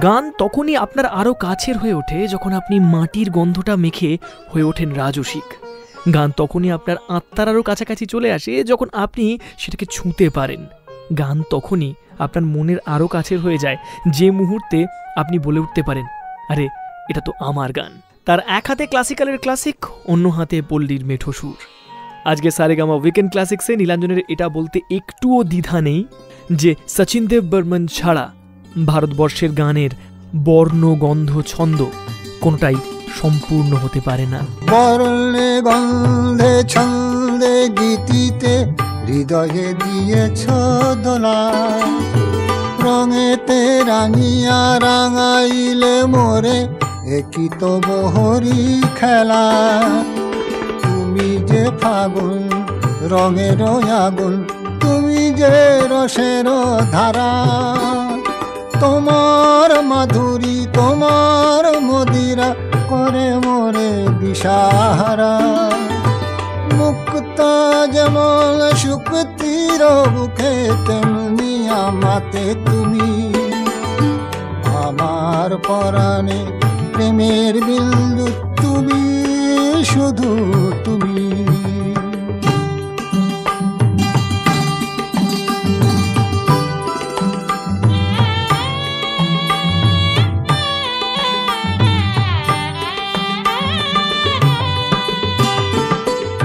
গান তখনই আপনার আরও কাছের হয়ে ওঠে যখন আপনি মাটির গন্ধটা মেখে হয়ে ওঠেন রাজসিক। গান তখনই আপনার আত্মার আরও কাছাকাছি চলে আসে যখন আপনি সেটাকে ছুঁতে পারেন। গান তখনই আপনার মনের আরও কাছের হয়ে যায় যে মুহূর্তে আপনি বলে উঠতে পারেন, আরে এটা তো আমার গান। তার এক হাতে ক্লাসিক্যালের ক্লাসিক, অন্য হাতে পল্লীর মেঠো সুর। আজকে সারেগামা উইকেন্ড ক্লাসিক্সে নীলাঞ্জনের এটা বলতে একটুও দ্বিধা নেই যে সচিন দেব বর্মন ছাড়া ভারতবর্ষের গানের বর্ণ, গন্ধ, ছন্দ কোনটাই সম্পূর্ণ হতে পারে না। বর্ণে গন্ধে ছন্দে গীতিতে হৃদয়ে দিয়েছ দোলা, রঙেতে রাঙিয়া রাঙাইলে মোরে একই তো বহরি খেলা। তুমি যে ফাগুন রঙের আগুন, তুমি যে রসের ধারা, তোমার মাধুরী তোমার মদিরা করে মোরে দিশাহারা। মুক্তা যেমন শুকতির বুকে তেমনি আমাতে তুমি, আমার পরাণে প্রেমের বিন্দু তুমি, শুধু তুমি।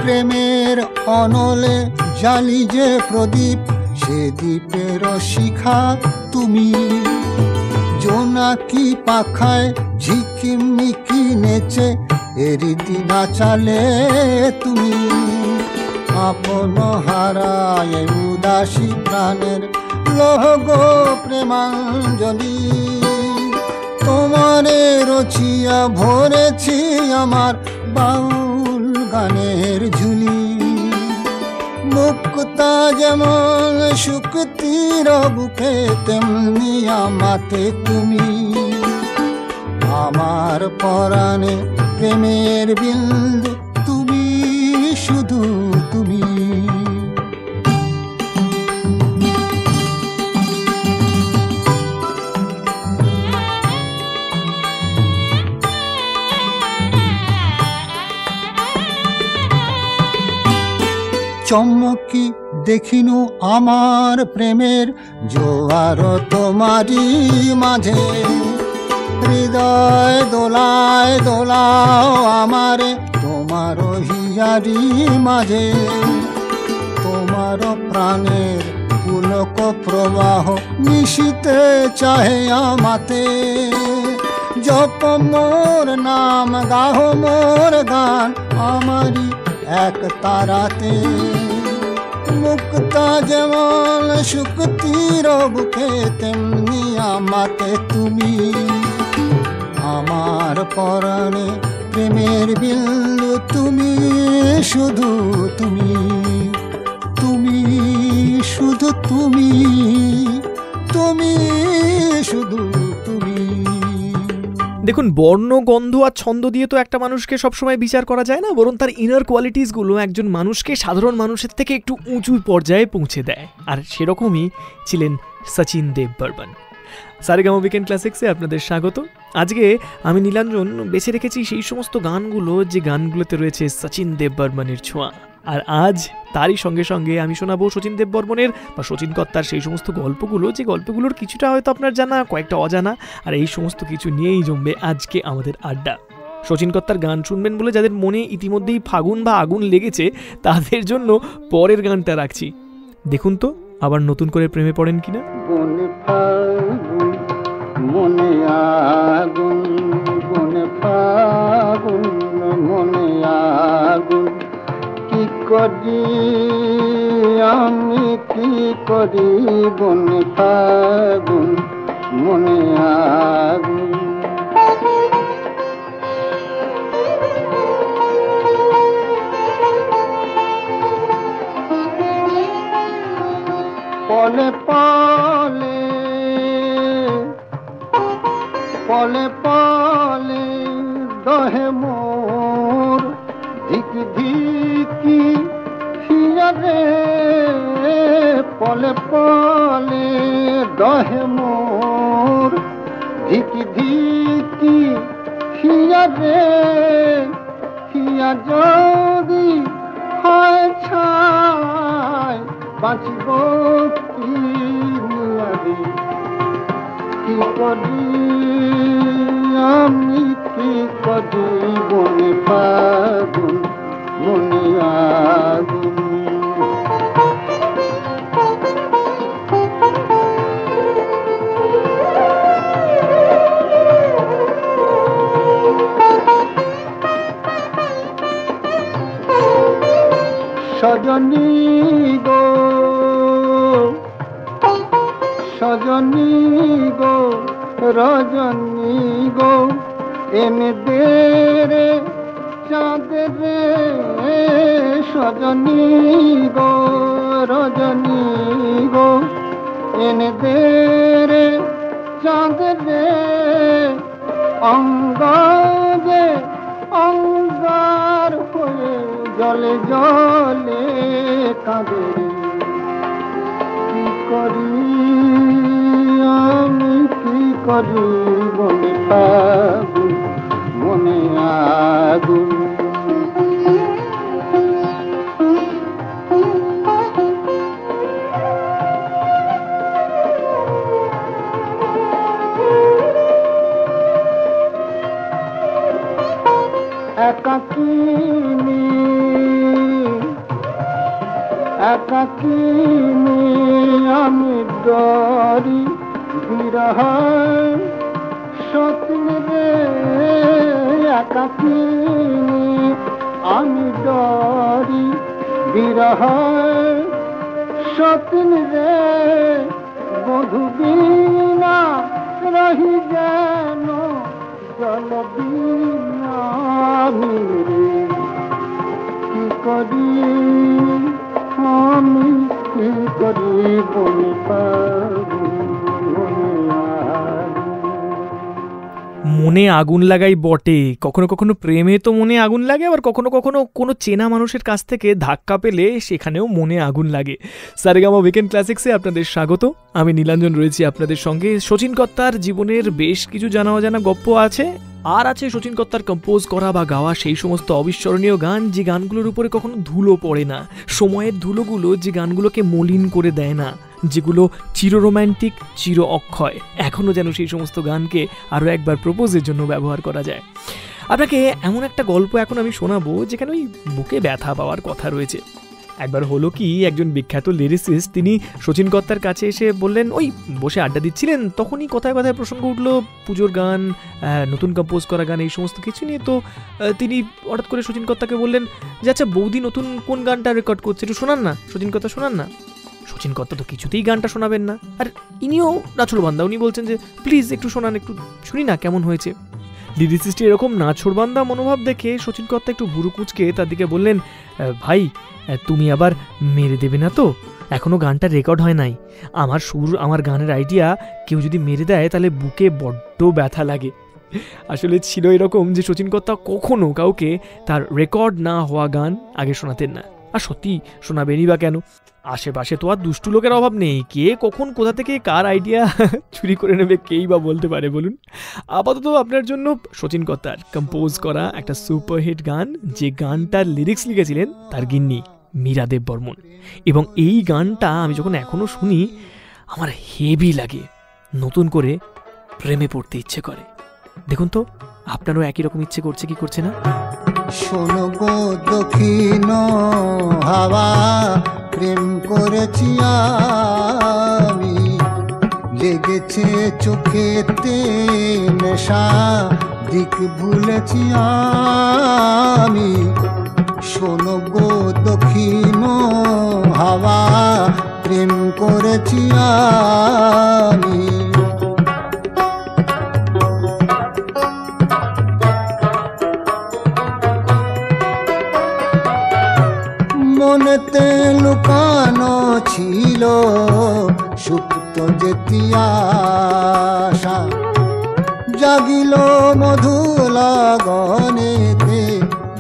প্রেমের অনলে জালি যে প্রদীপ, সে দ্বীপের শিখা তুমি। জোনাকি পাখায় ঝিকিমিকি নেচে এরিতি নাচালে তুমি। আপন হারায় উদাসী প্রাণের লহগো প্রেমাঞ্জলি, তোমারে রচিয়া ভরেছি আমার বাউল গানের ঝুলি। মুক্তা যেমন শুকতির বুকে তেমনি আমাতে তুমি, আমার পরাণে প্রেমের বিন্দু তুমি, শুধু তুমি। চমকি দেখিনু আমার প্রেমের জোয়ার তোমারই মাঝে, হৃদয় দোলায় দোলাও আমারে তোমার হিয়ারি মাঝে। তোমার প্রাণের পুলক প্রবাহ মিশিতে চাহে আমাতে, জপ মোর নাম গাহ মোর গান আমারি এক তারাতে। মুক্তা যেমন শুকতির বুকে তেমনি আমাতে তুমি, আমার পরাণে প্রেমের বিন্দু তুমি, শুধু তুমি। তুমি শুধু তুমি, তুমি শুধু তুমি। দেখুন, বর্ণ, গন্ধ আর ছন্দ দিয়ে তো একটা মানুষকে সবসময় বিচার করা যায় না, বরং তার ইনার কোয়ালিটিসগুলো একজন মানুষকে সাধারণ মানুষের থেকে একটু উঁচু পর্যায়ে পৌঁছে দেয়। আর সেরকমই ছিলেন সচিন দেব বর্মন। সারেগামা উইকেন্ড ক্লাসিক্সে আপনাদের স্বাগত। আজকে আমি নীলাঞ্জন বেছে রেখেছি সেই সমস্ত গানগুলো যে গানগুলোতে রয়েছে সচিন দেব বর্মনের ছোঁয়া। আর আজ তারই সঙ্গে সঙ্গে আমি শোনাবো সচিন দেব বর্মনের বা সচিন কর্তার সেই সমস্ত গল্পগুলো, যে গল্পগুলোর কিছুটা হয়তো আপনার জানা, কয়েকটা অজানা। আর এই সমস্ত কিছু নিয়েই জমবে আজকে আমাদের আড্ডা। সচিন কর্তার গান শুনবেন বলে যাদের মনে ইতিমধ্যেই ফাগুন বা আগুন লেগেছে, তাদের জন্য পরের গানটা রাখছি। দেখুন তো আবার নতুন করে প্রেমে পড়েন কিনা। মনে আগুন বনে ফাগুন, মনে আগুন কি করি আমি, কি করি বনে ফাগুন, মনে আগুন। পলে পলে পলে পলে দহে মোর ধিক ধিকি হিয়ারে, পলে পলে দহে মোর ধিকি ধিকি হিয়া রে হিয়া যদি হয় ছায় বাঁচিব কি নিয়ারে কি করি আমি কি করি বনে পাগুন মনে আগুন সজনী গো সজনী গো রজনী গো এনে দে রে চাঁদ রে সজনী গো রজনী গো এনে দে রে চাঁদ রে অঙ্গ যে অঙ্গার হয়ে জলে জলে কাঁদে কি করি আমি কি করি বনে পাগুন মনে আগুন একাকিনী একাকিনী আমি ডরি বিরহ সতীন রে একাকিনী আমি ডরি বিরহ সতীন রে বধূ বিনা রহি যেন জল বিনা কি করি আমি কি করি বনে পাগুন মনে আগুন লাগাই বটে, কখনো কখনো প্রেমে তো মনে আগুন লাগে, আবার কখনো কখনো কোনো চেনা মানুষের কাছ থেকে ধাক্কা পেলে সেখানেও মনে আগুন লাগে। সারেগামা উইকেন্ড ক্লাসিক্সে আপনাদের স্বাগত। আমি নীলাঞ্জন রয়েছি আপনাদের সঙ্গে। শচীন কর্তার জীবনের বেশ কিছু জানা অজানা গপ্প আছে, আর আছে শচীন কর্তার কম্পোজ করা বা গাওয়া সেই সমস্ত অবিস্মরণীয় গান যে গানগুলোর উপরে কখনো ধুলো পড়ে না, সময়ের ধুলোগুলো যে গানগুলোকে মলিন করে দেয় না, যেগুলো চির রোম্যান্টিক, চির অক্ষয়, এখনও যেন সেই সমস্ত গানকে আরও একবার প্রপোজের জন্য ব্যবহার করা যায়। আপনাকে এমন একটা গল্প এখন আমি শোনাবো যেখানে ওই বুকে ব্যথা পাওয়ার কথা রয়েছে। একবার হলো কি, একজন বিখ্যাত লিরিসিস্ট তিনি শচীন কর্তার কাছে এসে বললেন, ওই বসে আড্ডা দিচ্ছিলেন, তখনই কথায় কথায় প্রসঙ্গ উঠলো পুজোর গান, নতুন কম্পোজ করা গান, এই সমস্ত কিছু নিয়ে। তো তিনি হঠাৎ করে শচীন কর্তাকে বললেন যে আচ্ছা বৌদি নতুন কোন গানটা রেকর্ড করছে, একটু শোনান না, শচীন কর্তা শোনান না। শচীন কর্তা তো কিছুতেই গানটা শোনাবেন না, আর ইনিও নাছোড়বান্দা, উনি বলছেন যে প্লিজ একটু শোনান, একটু শুনি না কেমন হয়েছে। লিরিসিস্টের এরকম নাছোড়বান্দা মনোভাব দেখে শচীন কর্তা একটু ভুরু কুঁচকে তার দিকে বললেন, ভাই তুমি আবার মেরে দেবে না তো, এখনও গানটা রেকর্ড হয় নাই, আমার সুর আমার গানের আইডিয়া কেউ যদি মেরে দেয় তাহলে বুকে বড্ড ব্যথা লাগে। আসলে ছিল এরকম যে শচীন কর্তা কখনো কাউকে তার রেকর্ড না হওয়া গান আগে শোনাতেন না, আর সত্যি শোনাবেনই বা কেন, আশেপাশে তো আর দুষ্টু লোকের অভাব নেই, কে কখন কোথা থেকে কার আইডিয়া চুরি করে নেবে কেই বা বলতে পারে বলুন। আপাতত আপনার জন্য শচীন কর্তার কম্পোজ করা একটা সুপারহিট গান, যে গানটার লিরিক্স লিখেছিলেন তার গিন্নি মীরা দেব বর্মন, এবং এই গানটা আমি যখন এখনো শুনি আমার হেভি লাগে, নতুন করে প্রেমে পড়তে ইচ্ছে করে। দেখুন তো আপনারও একই রকম ইচ্ছে করছে কি করছে না? শোনো গো দক্ষিণ হাওয়া প্রেম করেছি আমি, লেগেছে চোখেতে নেশা দিক ভুলেছি আমি। শোনো গো দক্ষিণ হাওয়া প্রেম করেছি আমি। মনেতে লুকানো ছিল সুপ্ত যেতি আশা, জাগিল মধু লগনেতে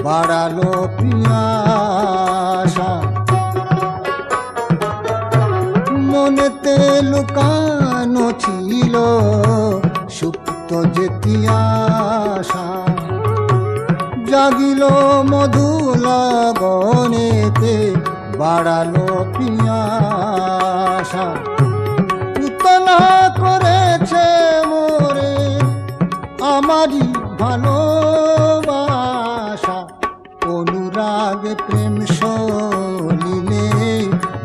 বাড়ালো পিয়াসা। মনেতে লুকানো ছিল সুপ্ত সুপ্ত যেতিয়াশা জাগিল মধু লগনেতে বাড়ালো পিয়াসা উতলা করেছে মোরে আমারই ভালোবাসা অনুরাগে প্রেম সলিলে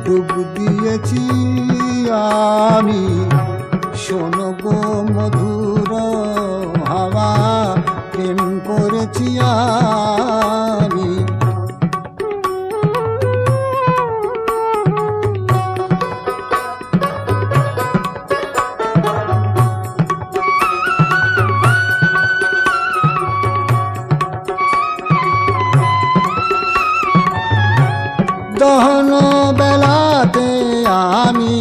ডুব দিয়েছি আমি শোনো গো মধুর হাওয়া প্রেম করেছি আমি দহন বেলাতে আমি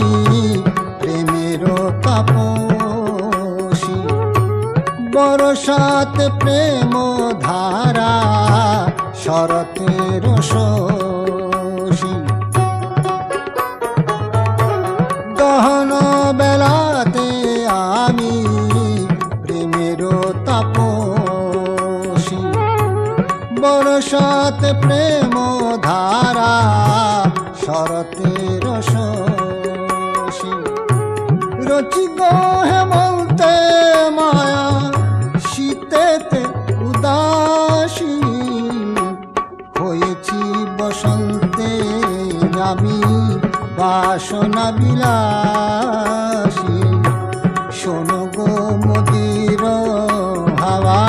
প্রেমের তাপসী বরসাতে প্রেম ধারা শরতের শোষী দহন বেলাতে আমি প্রেমের তাপসী বরসাতে প্রেম ধারা শরতের শোষী রচি গো হেমন্তে মায়া শীতেতে উদাসী হয়েছি বসন্তে আমি বাসনা বিলাসী শোনো গো মদির হাওয়া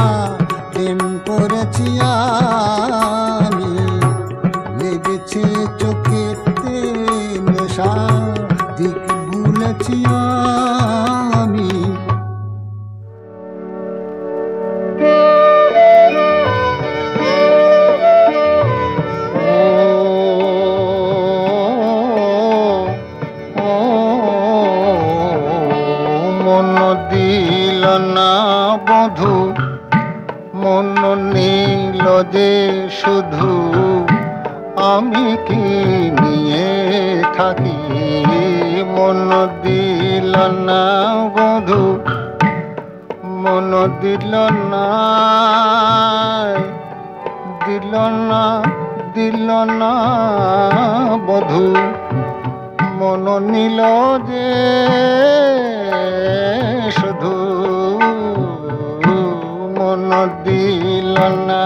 প্রেম করেছি আমি লেগেছে চোখেতে নেশা দিক ভুলেছি আমি মন দিল না বধূ মন নীল যে শুধু আমি কি নিয়ে থাকি মন দিল না বধূ মন দিল না দিল না দিল না বধূ মন নীল যে শুধু মন দিল না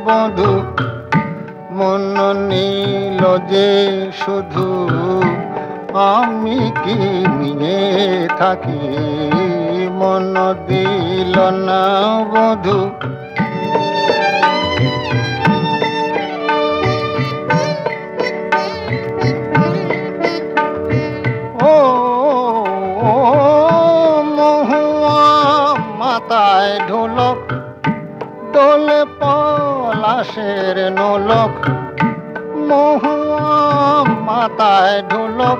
বধূ মন নীল যে শুধু আমি কি নিয়ে থাকি মন দিল না বধূ ও মহুয়া মাথায় ঢোলক দোলে পলাশের নোলক মহুয়া মাথায় ঢোলক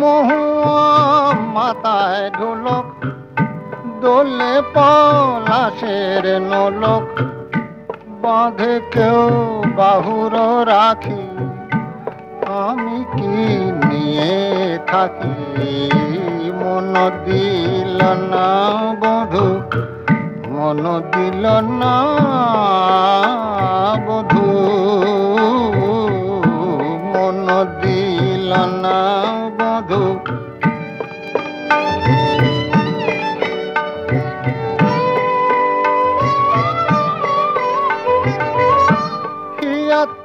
মহুয়া মাথায় ঢোলক দোলে পলাশের নোলক বাঁধে কেউ বাহুর রাখি আমি কি নিয়ে থাকি মন দিল না বধূ মন দিল না বধূ মন দিল না বধূ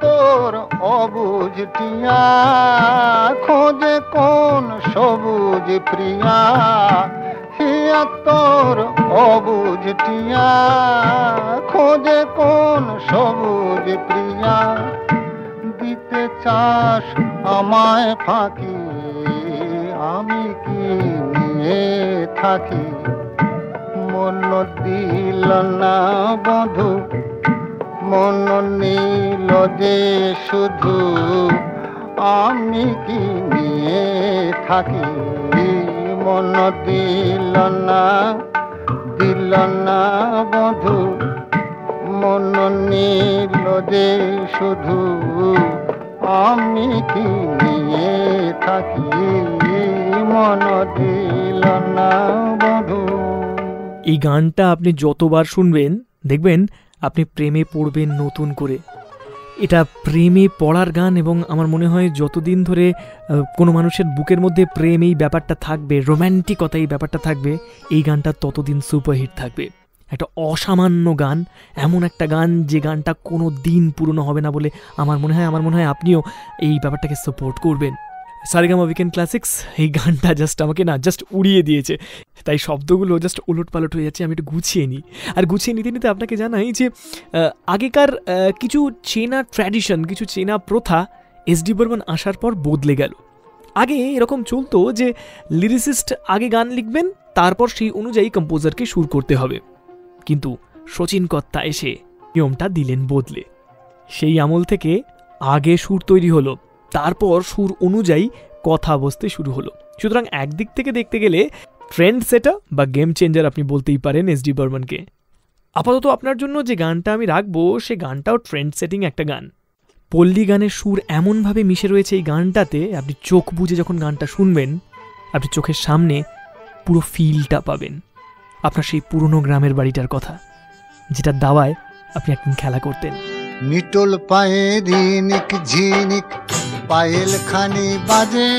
তোর অবুঝ টিয়া খোঁজে কোন সবুজ প্রিয়া হিয়া তোর অবুঝ টিয়া খোঁজে কোন সবুজ প্রিয়া দিতে চাস আমায় ফাঁকি আমি কি নিয়ে থাকি মন দিল না বধূ মন নীল যে শুধু আমি কি নিয়ে থাকি মন দিল না বধূ মন নীল যে শুধু আমি কি নিয়ে থাকি মন দিল না বধূ। এই গানটা আপনি যতবার শুনবেন দেখবেন আপনি প্রেমে পড়বেন নতুন করে। এটা প্রেমে পড়ার গান, এবং আমার মনে হয় যতদিন ধরে কোনো মানুষের বুকের মধ্যে প্রেম এই ব্যাপারটা থাকবে, রোম্যান্টিকতা এই ব্যাপারটা থাকবে, এই গানটা ততদিন সুপারহিট থাকবে। একটা অসামান্য গান, এমন একটা গান যে গানটা কোনো দিন পুরনো হবে না বলে আমার মনে হয় আপনিও এই ব্যাপারটাকে সাপোর্ট করবেন। সারেগামা উইকেন্ড ক্লাসিক্স এই গানটা জাস্ট উড়িয়ে দিয়েছে, তাই শব্দগুলো জাস্ট উলট পালট হয়ে যাচ্ছে। আমি একটু গুছিয়ে নিই, আর গুছিয়ে নিতে নিতে আপনাকে জানাই যে আগেকার কিছু চেনা ট্র্যাডিশন, কিছু চেনা প্রথা এসডি বর্মন আসার পর বদলে গেল। আগে এরকম চলতো যে লিরিসিস্ট আগে গান লিখবেন, তারপর সেই অনুযায়ী কম্পোজারকে সুর করতে হবে, কিন্তু শচীন কর্তা এসে নিয়মটা দিলেন বদলে। সেই আমল থেকে আগে সুর তৈরি হলো, তারপর সুর অনুযায়ী কথা বসতে শুরু হলো। সুতরাং একদিক থেকে দেখতে গেলে ট্রেন্ড সেটার বা গেম চেঞ্জার আপনি বলতেই পারেন এসডি বর্মনকে। আপাতত আপনার জন্য যে গানটা আমি রাখবো সে গানটাও ট্রেন্ড সেটিং একটা গান। পল্লী গানের সুর এমনভাবে মিশে রয়েছে এই গানটাতে, আপনি চোখ বুজে যখন গানটা শুনবেন আপনি চোখের সামনে পুরো ফিলটা পাবেন আপনার সেই পুরনো গ্রামের বাড়িটার কথা, যেটা দাওয়ায় আপনি একদিন খেলা করতেন। নিটোল পায়ে ঝিনিক ঝিনিক পায়েল খানি বাজে,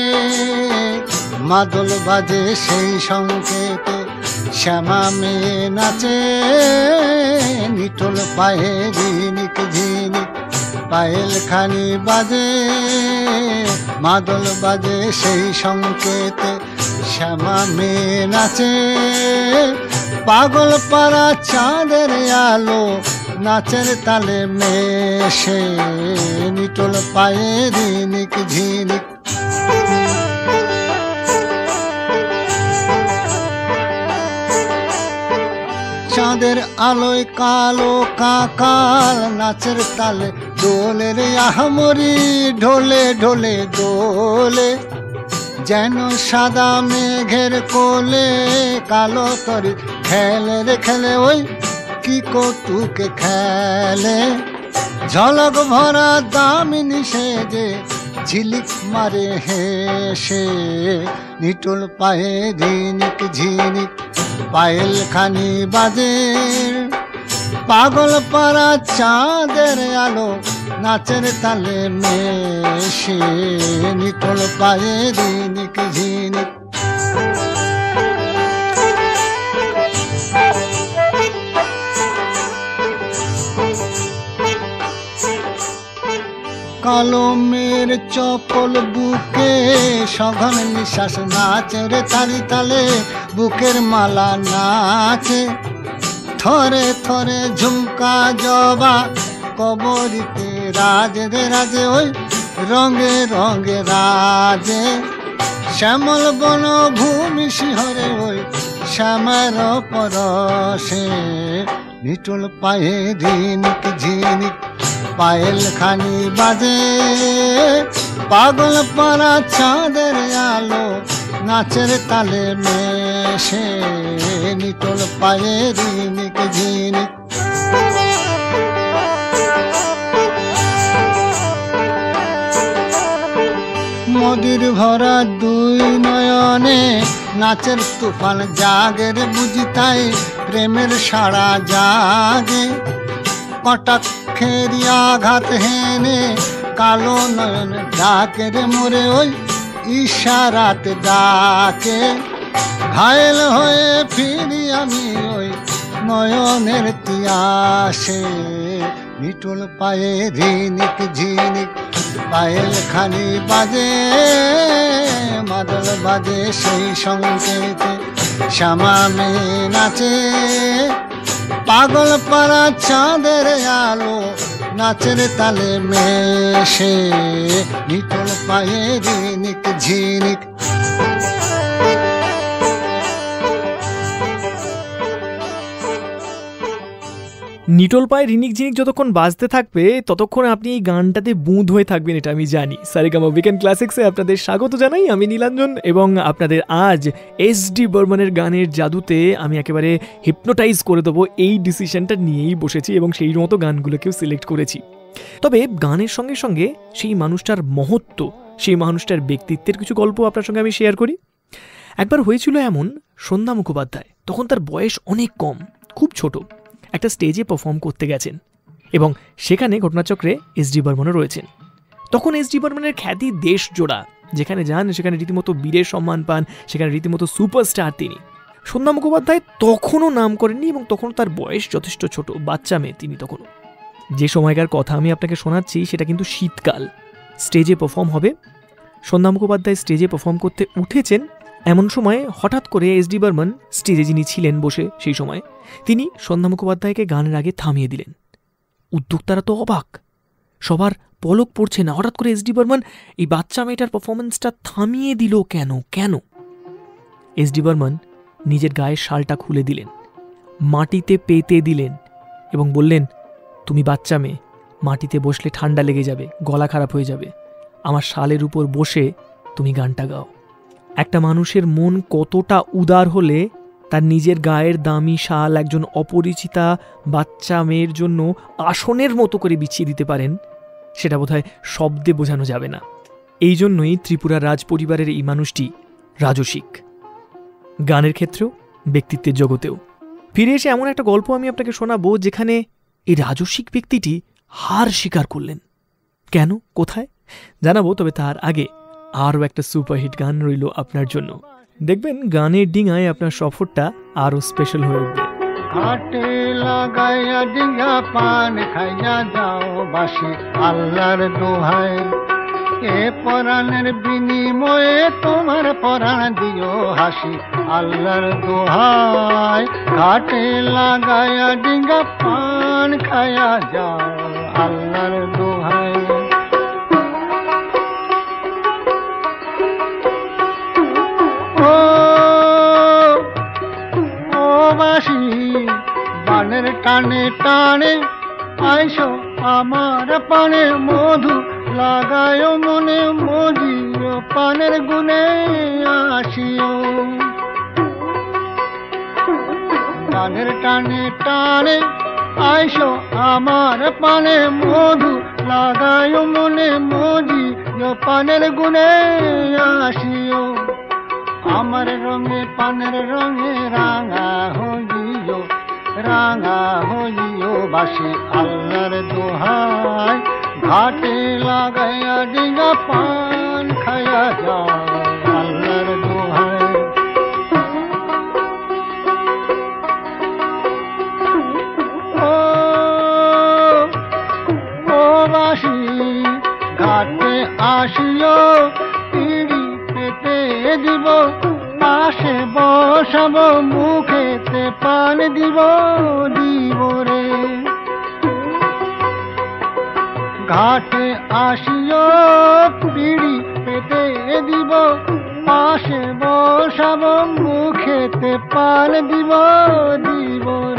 মাদল বাজে সেই সংকেতে শ্যামা মেয়ে নাচে। নিটোল পায়ে ঝিনিক ঝিনিক পায়েল খানি বাজে, মাদল বাজে সেই সংকেতে শ্যামা মেয়ে নাচে। পাগল পাড়া চাঁদের আলো নাচের তালে মেশে, নিটোল পায়ে ঝিনিক ঝিনিক। চাঁদের আলোয় কালো কাকাল নাচের তালে দোলে রে আহমরি, ঢোলে ঢোলে দোলে। যেন সাদা মেঘের কোলে কালো তরি খেলে রে খেলে, ওই কি কৌতুকে খেলে। ঝলক ভরা দামিনী সেজে ঝিলিক মারে হেসে, নিটোল পায়ে ঝিনিক ঝিনিক পায়েল খানি বাজে। পাগল পাড়া চাঁদের আলো নাচের তালে মেশে, নিটোল পায়ে ঝিনিক ঝিনিক। কালো মেয়ের চপল বুকে সঘন নিঃশ্বাস নাচে রে তালি তালে, বুকের মালা নাচে। থরে থরে ঝুমকা জবা কবরিতে রাজে রে রাজে, ওই রঙে রঙে রাজে। শ্যামল বন ভূমি শিহরে ওই শ্যামার পরশে, নিটোল পায়ে ঝিনিক ঝিনিক পায়েল খানি বাজে। পাগল পাড়া চাঁদের আলো নাচের তালে মেশে, নিটোল পায়ে ঝিনিক ঝিনিক। মদির ভরা দুই নয়নে নাচের তুফান জাগে রে বুঝি, তাই প্রেমের সাড়া জাগে। কটাক্ষের আঘাত হেনে কালো নয়ন ডাকে রে মোরে, ওই ইশারাত ডাকে। ঘায়েল হয়ে ফিরি আমি ওই নয়নের তিয়াসে, নিটোল পায়ে ঝিনিক ঝিনিক পায়েল খানি বাজে। মাদল বাজে সেই সংকেতে শ্যামা মেয়ে নাচে। পাগল পাড়া চাঁদের আলো নাচের তালে মেশে, নিটোল পায়ে ঝিনিক ঝিনিক। নিটোল পায়ে ঝিনিক ঝিনিক যতক্ষণ বাজতে থাকবে ততক্ষণ আপনি এই গানটাতে বুঁদ হয়ে থাকবেন, এটা আমি জানি। সারেগামা উইকেন্ড ক্লাসিক্সে আপনাদের স্বাগত জানাই, আমি নীলাঞ্জন, এবং আপনাদের আজ এসডি বর্মনের গানের জাদুতে আমি একেবারে হিপনোটাইজ করে দেবো এই ডিসিশনটা নিয়েই বসেছি, এবং সেই মতো গানগুলোকেও সিলেক্ট করেছি। তবে গানের সঙ্গে সঙ্গে সেই মানুষটার মহত্ব, সেই মানুষটার ব্যক্তিত্বের কিছু গল্প আপনার সঙ্গে আমি শেয়ার করি। একবার হয়েছিল এমন, সন্ধ্যা মুখোপাধ্যায়, তখন তার বয়স অনেক কম, খুব ছোট, একটা স্টেজে পারফর্ম করতে গেছেন এবং সেখানে ঘটনাচক্রে এস.ডি. বর্মনও রয়েছেন। তখন এস.ডি. বর্মনের খ্যাতি দেশ জোড়া, যেখানে যান সেখানে রীতিমতো বীরের সম্মান পান, সেখানে রীতিমতো সুপারস্টার তিনি। সন্ধ্যা মুখোপাধ্যায় তখনও নাম করেননি এবং তখন তার বয়স যথেষ্ট ছোট, বাচ্চা মেয়ে তিনি তখনও। যে সময়কার কথা আমি আপনাকে শোনাচ্ছি সেটা কিন্তু শীতকাল, স্টেজে পারফর্ম হবে। সন্ধ্যা মুখোপাধ্যায় স্টেজে পারফর্ম করতে উঠেছেন, এমন সময় হঠাৎ করে এস.ডি. বর্মন স্টেজে যিনি ছিলেন বসে সেই সময়, তিনি সন্ধ্যা মুখোপাধ্যায়কে গানের আগে থামিয়ে দিলেন। উদ্যোক্তারা তো অবাক, সবার পলক পড়ছে না, হঠাৎ করে এস.ডি. বর্মন এই বাচ্চা মেয়েটার পারফরমেন্সটা থামিয়ে দিল কেন? এস.ডি. বর্মন নিজের গায়ের শালটা খুলে দিলেন, মাটিতে পেতে দিলেন এবং বললেন, তুমি বাচ্চা মেয়ে, মাটিতে বসলে ঠান্ডা লেগে যাবে, গলা খারাপ হয়ে যাবে, আমার শালের উপর বসে তুমি গানটা গাও। একটা মানুষের মন কতটা উদার হলে তার নিজের গায়ের দামি শাল একজন অপরিচিতা বাচ্চা মেয়ের জন্য আসনের মতো করে বিছিয়ে দিতে পারেন, সেটা বোধহয় শব্দে বোঝানো যাবে না। এই জন্যই ত্রিপুরার রাজ পরিবারের এই মানুষটি রাজসিক, গানের ক্ষেত্রেও ব্যক্তিত্বের জগতেও। ফিরে এসে এমন একটা গল্প আমি আপনাকে শোনাবো যেখানে এই রাজসিক ব্যক্তিটি হার স্বীকার করলেন। কেন, কোথায় জানাবো, তবে তার আগে আরও একটা সুপারহিট গান রইল আপনার জন্য। দেখবেন গানের ডিঙায় আপনার সফরটা আরও স্পেশাল হয়ে উঠবে। হাটে লাগাইয়া ডিঙ্গা পান খাইয়া যাও বাসি আল্লাহর দোহাই, এ পরাণের বিনিময়ে তোমার পরাণ দিও হাসি আল্লাহর দোহাই। হাটে লাগাইয়া ডিঙ্গা পান খাইয়া যাও আল্লাহর দোহাই। বানের টানে টানে আইসো আমার পানে মধু লাগায় মনে মজিও পানের গুনে আসিও। বানের টানে টানে আইসো আমার পানে মধু লাগায় মনে মজিও পানের গুনে আসিও। আমার রঙে পানের রঙে রাঙা হইও, রাঙা হইও বাসি আল্লাহর দোহাই। ঘাটে লাগাইয়া ডিঙ্গা পান খাইয়া যাও আল্লাহর দোহাই। ও বাসি ঘাটে আসিও, পিড়ি পেতে দিব, পাশে বসাবো, মুখেতে পান দিব রে। ঘাটে আসিও, পিড়ি পেতে দিব, পাশে বসাবো, মুখেতে পান দিব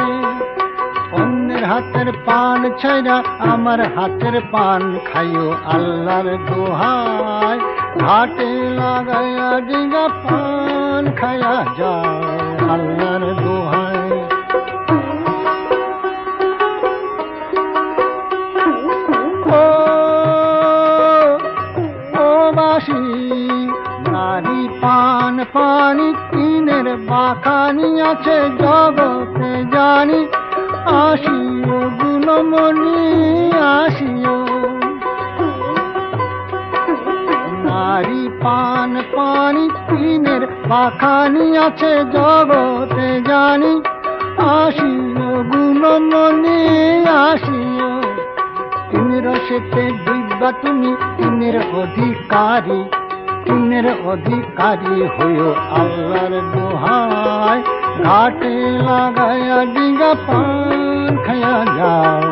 রে। অন্যের হাতের পান ছাইরা আমার হাতের পান খাইও আল্লাহর দোহাই। ঘাটে লাগাইয়া ডিঙ্গা পান খাইয়া যাও আল্লাহর দোহাই। ও বাসি নারী পান পানি তিনের বাখানি আছে জগতে জানি, আসিও গুণমণি আসিও। নারী পান পানি তিনের পাখানি আছে জগতে জানি, আসিও গুণমণি আসিও। তিন রসেতে দিব্যা তুমি তিনের অধিকারী, তিনের অধিকারী হইও আল্লাহর দোহাই। ঘাটে লাগাইয়া ডিঙ্গা পান খাইয়া যাও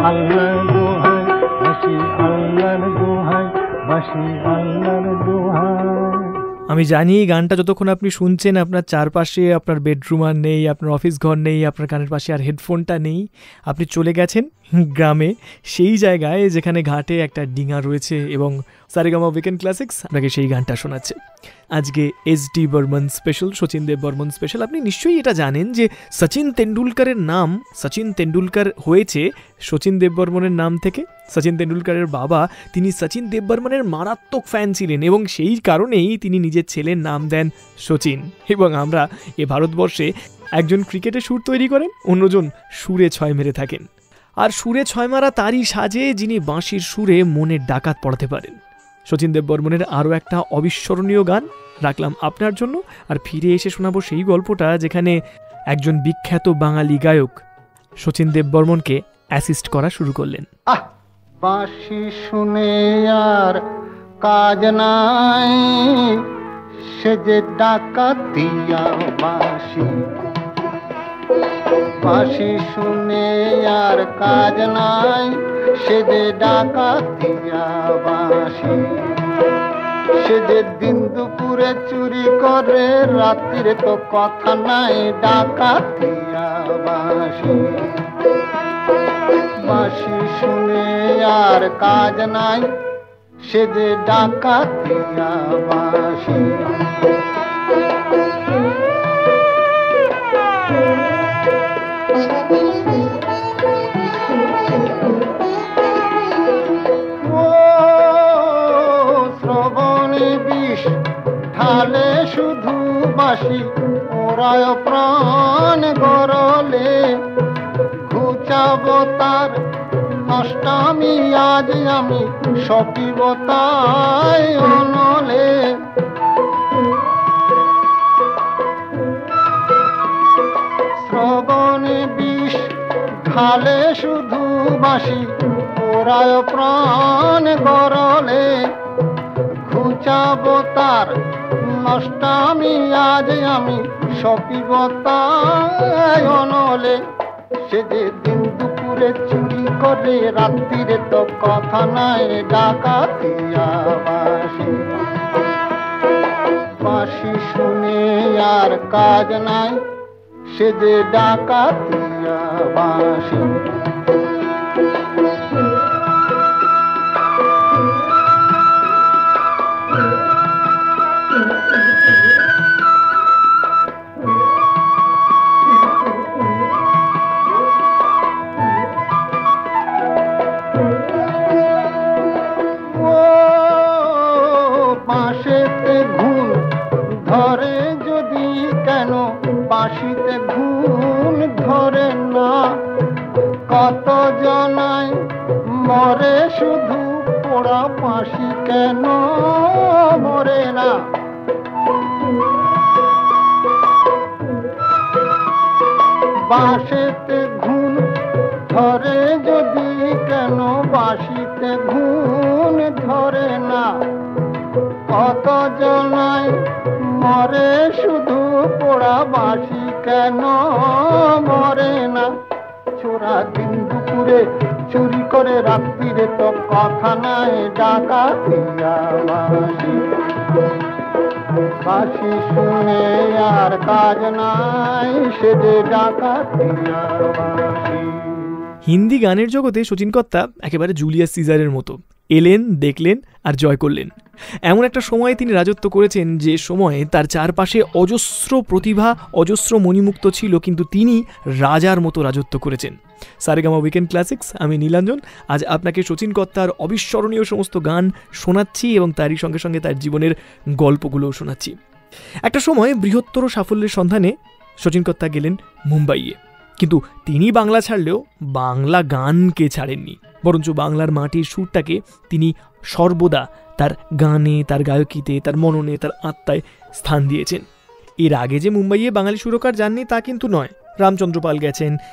আল্লাহর দোহাই, বাসি আল্লাহর দোহাই, বাসি আল্লাহর দোহাই। আমি জানি এই গানটা যতক্ষণ আপনি শুনছেন আপনার চারপাশে আপনার বেডরুম আর নেই, আপনার অফিস ঘর নেই, আপনার কানের পাশে আর হেডফোনটা নেই, আপনি চলে গেছেন গ্রামে, সেই জায়গায় যেখানে ঘাটে একটা ডিঙা রয়েছে এবং সারেগামা উইকেন্ড ক্লাসিক্স আপনাকে সেই গানটা শোনাচ্ছে। আজকে এস.ডি. বর্মন স্পেশাল, শচীন দেব বর্মন স্পেশাল। আপনি নিশ্চয়ই এটা জানেন যে সচিন তেন্ডুলকরের নাম, সচিন তেন্ডুলকর হয়েছে শচীন দেব বর্মনের নাম থেকে। সচিন তেন্ডুলকরের বাবা তিনি সচিন দেব বর্মনের মারাত্মক ফ্যান ছিলেন এবং সেই কারণেই তিনি নিজের ছেলের নাম দেন শচীন। এবং আমরা এ ভারতবর্ষে একজন ক্রিকেটে সুর তৈরি করেন, অন্যজন সুরে ছয় মেরে থাকেন। আর সুরে ছয় মারা তারই সাজে যিনি বাঁশির সুরে মনের ডাকাত পড়াতে পারেন। শচীন দেব বর্মনের আরও একটা অবিস্মরণীয় গান রাখলাম আপনার জন্য, আর ফিরে এসে শোনাবো সেই গল্পটা যেখানে একজন বিখ্যাত বাঙালি গায়ক শচীন দেব বর্মনকে অ্যাসিস্ট করা শুরু করলেন। বাঁশি শুনে আর কাজ নাই, সে যে ডাকাতিয়া বাঁশি, বাঁশি শুনে আর কাজ নাই, সে যে ডাকাতিয়া বাঁশি, সে যে দিন দুপুরে চুরি করে, রাত্রিরে তো কথা নাই, ডাকাতিয়া বাঁশি। বাঁশি শুনে আর কাজ নাই, সে যে ডাকাতিয়া বাঁশি। শ্রবণে বিষ ঢালে শুধু বাঁশি, ওরায় প্রাণ গরলে, ঘুচাব তার নষ্টামি আজ আমি, সপিব তাই অনলে। শ্রবণে বিষ ঢালে শুধু বাঁশি, ওরায় প্রাণ গরলে, ঘুচাব তার নষ্টামি আজ আমি, সপিব তাই অনলে। সে যে দিন দুপুরে চুরি করে, রাত্রিরে তো কথা নাই, ডাকাতিয়া বাঁশি। বাঁশি শুনে আর কাজ নাই, সে যে ডাকাতিয়া বাঁশি। বাঁশিতে ঘুম ধরে যদি কেন, বাঁশিতে ঘুম ধরে না, কত জনায় মরে শুধু পোড়া বাঁশি কেন মরে না। বাঁশিতে ঘুম ধরে যদি কেন, বাঁশিতে ঘুম ধরে না, কত জনায় মরে শুধু পোড়া বাঁশি কেন মরে না। চোরা দিন দুপুরে চুরি করে, রাত্রিরে তো কথা নাই, ডাকাতিয়া বাঁশি। বাঁশি শুনে আর কাজ নাই, সে যে ডাকাতিয়া বাঁশি। হিন্দি গানের জগতে শচীন কর্তা একেবারে জুলিয়াস সিজারের মতো, এলেন, দেখলেন আর জয় করলেন। এমন একটা সময়ে তিনি রাজত্ব করেছেন যে সময়ে তার চারপাশে অজস্র প্রতিভা, অজস্র মণিমুক্ত ছিল, কিন্তু তিনি রাজার মতো রাজত্ব করেছেন। সারেগামা উইকেন্ড ক্লাসিক্স, আমি নীলাঞ্জন আজ আপনাকে শচীন কর্তার অবিস্মরণীয় সমস্ত গান শোনাচ্ছি এবং তারই সঙ্গে সঙ্গে তার জীবনের গল্পগুলোও শোনাচ্ছি। একটা সময় বৃহত্তর সাফল্যের সন্ধানে শচীন কর্তা গেলেন মুম্বাইয়ে, কিন্তু তিনি বাংলা ছাড়লেও বাংলা গানকে ছাড়েননি, বরঞ্চ বাংলার মাটির সুরটাকে তিনি সর্বদা তার গানে, তার গায়কিতে, তার মননে, তার আত্মায় স্থান দিয়েছেন। এর আগে যে মুম্বাইয়ে বাঙালি সুরকার যাননি তা কিন্তু নয়, রামচন্দ্র পাল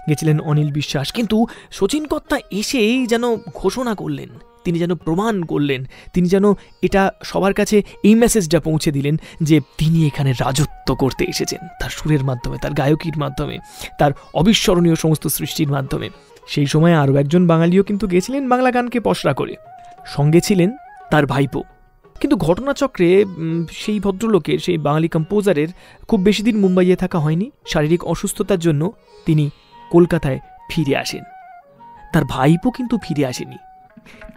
গেছিলেন অনিল বিশ্বাস, কিন্তু শচীন কর্তা এসেই যেন ঘোষণা করলেন, তিনি যেন প্রমাণ করলেন, তিনি যেন এটা সবার কাছে এই মেসেজটা পৌঁছে দিলেন যে তিনি এখানে রাজত্ব করতে এসেছেন, তার সুরের মাধ্যমে, তার গায়কির মাধ্যমে, তার অবিস্মরণীয় সমস্ত সৃষ্টির মাধ্যমে। সেই সময় আরও একজন বাঙালিও কিন্তু গেছিলেন বাংলা গানকে পসরা করে, সঙ্গে ছিলেন তার ভাইপো। কিন্তু ঘটনাচক্রে সেই ভদ্রলোকের, সেই বাঙালি কম্পোজারের খুব বেশি দিন মুম্বাইয়ে থাকা হয়নি। শারীরিক অসুস্থতার জন্য তিনি কলকাতায় ফিরে আসেন। তার ভাইপো কিন্তু ফিরে আসেনি।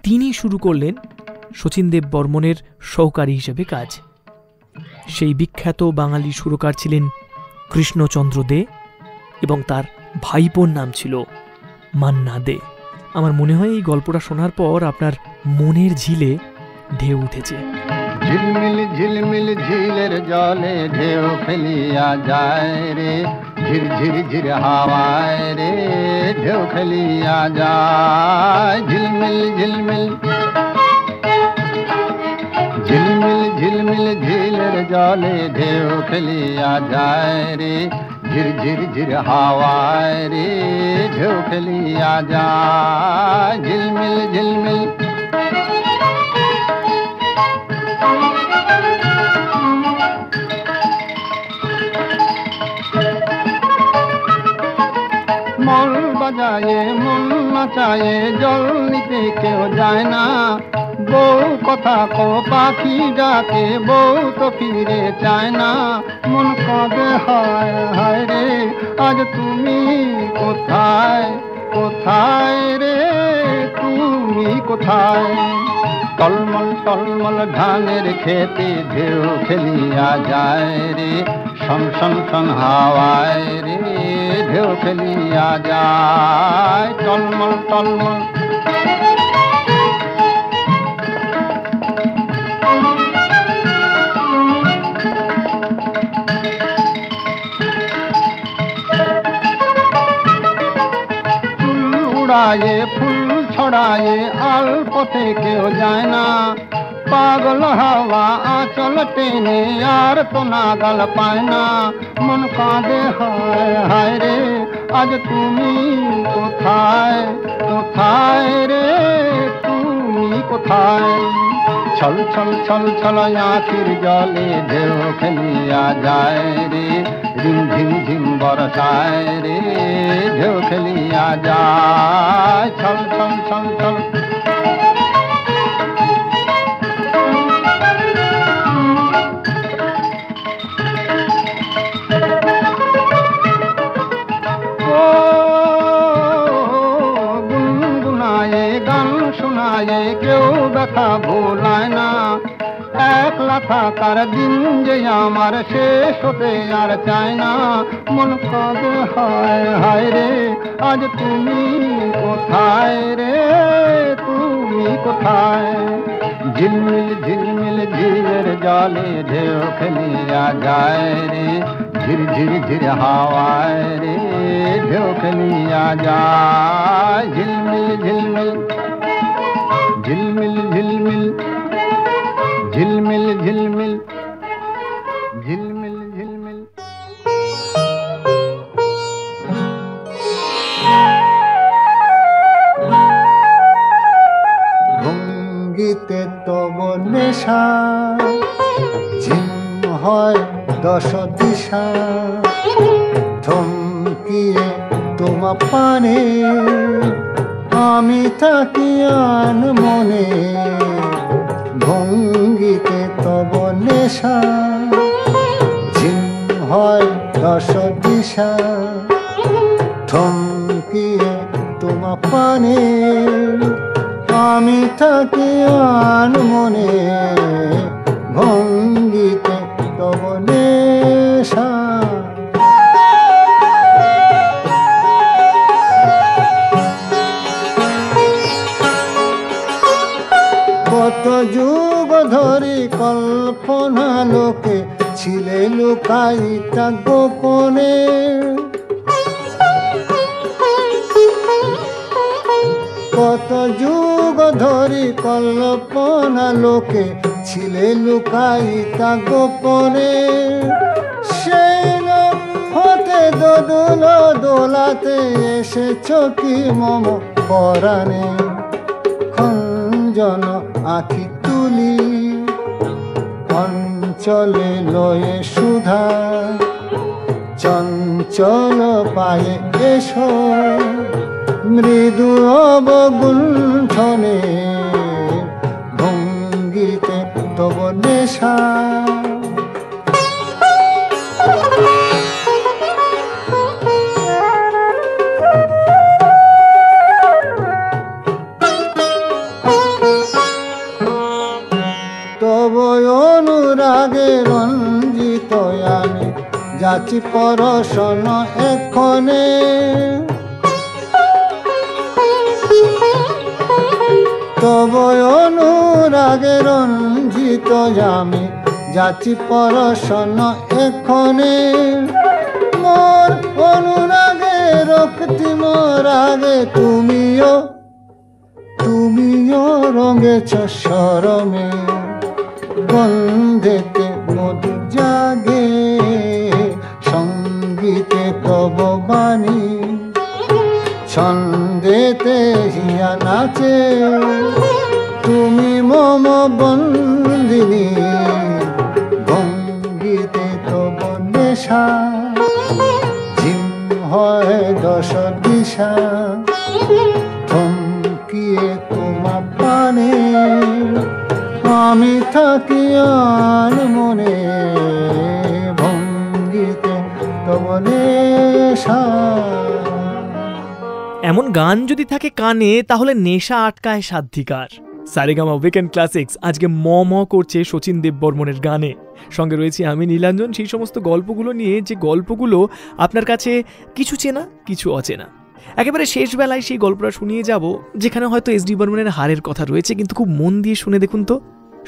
তিনি শুরু করলেন শচীনদেব বর্মনের সহকারী হিসেবে কাজ। সেই বিখ্যাত বাঙালি সুরকার ছিলেন কৃষ্ণচন্দ্র দে এবং তার ভাইপোর নাম ছিল মান্না দে। আমার মনে হয় এই গল্পটা শোনার পর আপনার মনের ঝিলে ঢেউ উঠেছে। ঝিলমিল ঝিলমিল ঝিলের জলে ঢেউ খেলিয়া যায় রে, ঝির ঝির ঝির হাওয়ায় রে ঢেউ খেলিয়া যায়। ঝিলমিল ঝিলমিল ঝিলমিল ঝিলমিল ঝিলের জলে ঢেউ খেলিয়া যায় রে, ঝির ঝির ঝির হাওয়ায় রে ঢেউ খেলিয়া যায়। ঝিলমিল ঝিলমিল মন বাজায়ে মন নাচায়ে জল নিতে কেউ যায় না, বউ কথা কো পাখি ডাকে বউ তো ফিরে চায় না। মন কাঁদে হায় হায় রে আজ তুমি কোথায়, কোথায় রে তুমি কোথায়। টলমল টলমল ধানের খেতে ঢেউ খেলিয়া যায় রে, শন শন শন হাওয়ায় রে ঢেউ খেলিয়া যায়। টলমল টলমল উড়ায়ে ফুল ছড়ায়ে আল পথে কেউ যায় না, পাগল হাওয়া আঁচল টেনে আর তো নাগাল পায় না। মন কাঁদে হায় হায় রে আজ তুমি কোথায়, কোথায় রে তুমি কোথায়। ছল ছল ছল ছল আঁখির জলে ঢেউ খেলিয়া যায় রে, রিম ঝিম ঝিম বরসায় রে ঢেউ খেলিয়া যায়। ছল ছল ছল ছল গুনগুনায়ে গান শোনায়ে কেউ ব্যথা ভোলায় না, একলা থাকার দিন যে আমার শেষ হতে আর চায় না। মন কাঁদে হায় হায় রে আজ তুমি কোথায় রে তুমি কোথায়। ঝিলমিল ঝিলমিল ঝিলের জলে ঢেউ খেলিয়া যায় রে, ঝির ঝির ঝির হাওয়ায় রে ঢেউ খেলিয়া যায়। ঝিলমিল ঝিলমিল ঝিলমিল ঝিলমিল ঝিলমিল ঝিলমিল ঝিলমিল ঝিলমিল। ভঙ্গিতে তব নেশা ঝিম হয় দশ দিশা, থমকিয়ে তোমা পানে আমি থাকি আন মনে। ভঙ্গিতে তব নেশা ঝিম হয় দশ দিশা, থমকিয়ে তোমা পানে আমি থাকি আন মনে। ভঙ্গিতে তব নেশা কত যুগ ধরি কল্পনা লোকে ছিলে লুকাইতা গোপনে। কত যুগ ধরি কল্পনা লোকে ছিলে লুকাইতা গোপনে। সেই হতে দোদুল দোলাতে এসেছ কি মম পরাণে। খঞ্জন আখি তুলি অঞ্চলে লয়ে সুধা, চঞ্চল পায়ে এসো মৃদু অবগুণ্ঠনে। ভঙ্গিতে তব নেশা তবু অনুরাগে রঞ্জিত আমি যাচ্ছি পরশন এক্ষণে। তবু অনুরাগে রঞ্জিত আমি যাচ্ছি পরশন এক্ষণে। মোর অনুরাগে রক্তিম রাগে তুমিও রঙেছ শরমে। গন্ধেতে মধু জাগে সঙ্গীতে তব বাণী। ছন্দেতে হিয়া নাচে তুমি মম বন্দিনী। ভঙ্গিতে তব নেশা ঝিম হয় দশ দিশা। থমকিয়ে তোমার পানে আমি থাকি আর মনে। ভঙ্গিতে তব নেশা। এমন গান যদি থাকে কানে তাহলে নেশা আটকায় সাধিকার। সারেগামা উইকেন্ড ক্লাসিক্স আজকে ম করছে শচীন দেববর্মনের গানে। সঙ্গে রয়েছে আমি নীলাঞ্জন, সেই সমস্ত গল্পগুলো নিয়ে যে গল্পগুলো আপনার কাছে কিছু চেনা কিছু অচেনা। একেবারে শেষ বেলায় সেই গল্পটা শুনিয়ে যাব যেখানে হয়তো এসডি বর্মনের হারের কথা রয়েছে, কিন্তু খুব মন দিয়ে শুনে দেখুন তো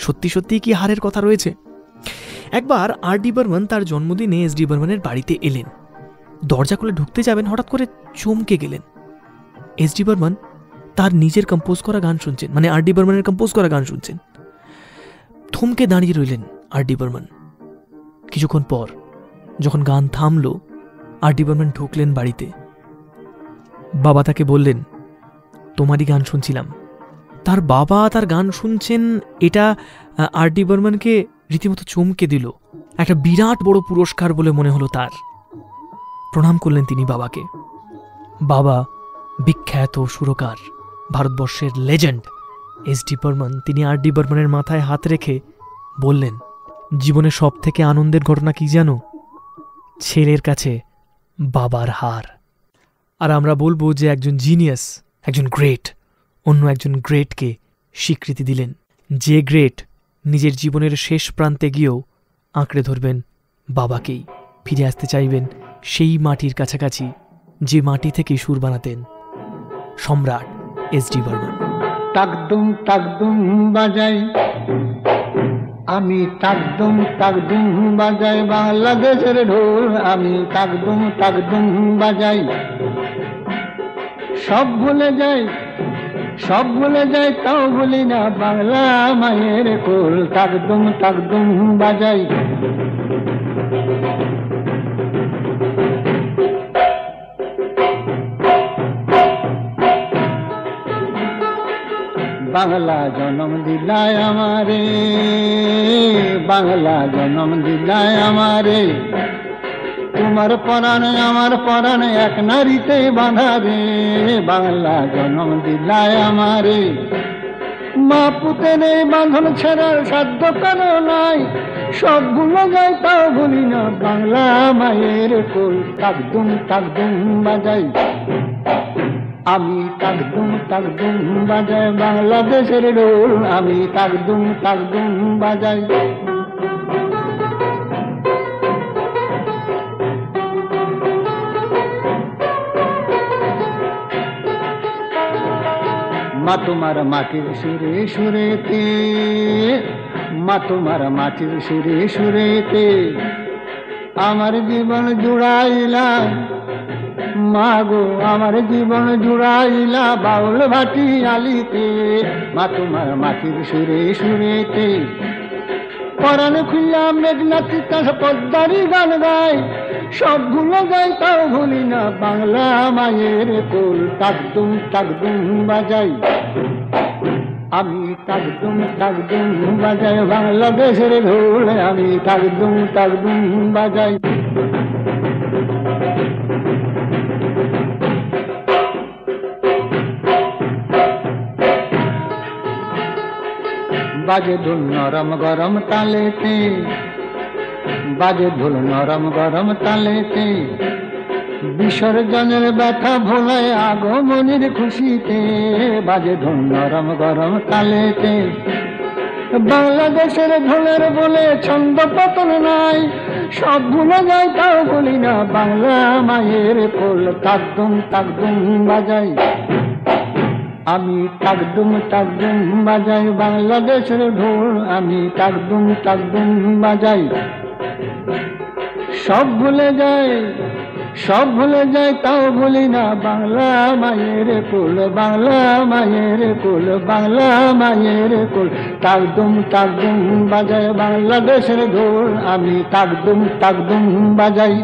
সত্যি সত্যি কি হারের কথা রয়েছে। একবার আর ডি বর্মন তার জন্মদিনে এসডি বর্মনের বাড়িতে এলেন। দরজা খুলে ঢুকতে যাবেন, হঠাৎ করে চমকে গেলেন। এসডি বর্মন তার নিজের কম্পোজ করা গান শুনছেন, মানে আর ডি বর্মনের কম্পোজ করা গান শুনছেন। থমকে দাঁড়িয়ে রইলেন আর ডি বর্মন। কিছুক্ষণ পর যখন গান থামল, আর ডি বর্মন ঢুকলেন বাড়িতে। বাবা তাকে বললেন, তোমারই গান শুনছিলাম। তার বাবা তার গান শুনছেন, এটা আর ডি বর্মনকে রীতিমতো চমকে দিল। একটা বিরাট বড় পুরস্কার বলে মনে হলো তার। প্রণাম করলেন তিনি বাবাকে। বাবা বিখ্যাত সুরকার, ভারতবর্ষের লেজেন্ড এসডি বর্মন, তিনি আর ডি বর্মনের মাথায় হাত রেখে বললেন, জীবনের সব থেকে আনন্দের ঘটনা কি জানো? ছেলের কাছে বাবার হার। আর আমরা বলবো যে একজন জিনিয়াস, একজন গ্রেট অন্য একজন গ্রেটকে স্বীকৃতি দিলেন। যে গ্রেট নিজের জীবনের শেষ প্রান্তে গিয়েও আঁকড়ে ধরবেন বাবাকেই, ফিরে আসতে চাইবেন সেই মাটির কাছাকাছি যে মাটি থেকে সুর বানাতেন সম্রাট এসডি বর্মন। তাকদুম তাকদুম বাজাই আমি, তাকদুম তাকদুম বাজাই বাংলাদেশের ঢোল আমি। তাকদুম তাকদুম বাজাই, সব ভুলে যাই তাও ভুলি না বাংলা মায়ের কোল। তাকদুম তাকদুম বাজাই। বাংলা জনম দিলায় আমারে, বাংলা জনম দিলায় আমারে। তোমার পরাণ আমার পরাণ এক নারীতে বাঁধা রে। বাংলা জনম দিলায় আমারে। মা পুতে নেই বাঁধন ছেড়ার সাধ্য কেন নাই। সব ভুলে যাই তাও ভুলি না বাংলা মায়ের কোল। তাকদুম তাকদুম বাজাই আমি, তাকদুম তাকদুম বাজাই বাংলাদেশের ঢোল আমি। তাকদুম তাকদুম বাজাই। মা তোমার মাটির সুরে সুরেতে, মা তোমার মাটির সুরে সুরেতে আমার জীবন জুড়াইলা। মা গো আমার জীবন জুড়াইলা বাউল ভাটি আলিতে। মা তোমার মাটির সুরে সুরেতে পরাণ খুললা মেঘনা তিতাস পদ্মারি গান গাই। সব ভুলে যাই তাও ভুলি না বাংলা মায়ের কোল। তাকদুম তাকদুম বাজাই আমি, তাকদুম তাকদুম বাজাই বাংলাদেশের ঢোল আমি। তাকদুম তাকদুম বাজাই। বাজে ঢোল নরম গরম তালেতে, বাজে ঢোল নরম গরম তালেতে। বিসর্জনের ব্যথা ভোলায় আগমনের খুশিতে। বাজে ঢোল নরম গরম তালেতে। বাংলাদেশের ঢোলের বলে ছন্দ পতন নাই, সব ভুলে যাই তাও বলি না বাংলা মায়ের কোল। তাকদুম তাকদুম বাজাই আমি, তাকদুম তাকদুম বাজাই বাংলাদেশের ঢোল আমি, তাকদুম তাকদুম বাজাই। সব ভুলে যাই, সব ভুলে যাই তাও ভুলি না বাংলা মায়ের কোল, বাংলা মায়ের কোল, বাংলা মায়ের কোল। তাকদুম তাকদুম বাজাই বাংলাদেশের ঢোল আমি, তাকদুম তাকদুম বাজাই।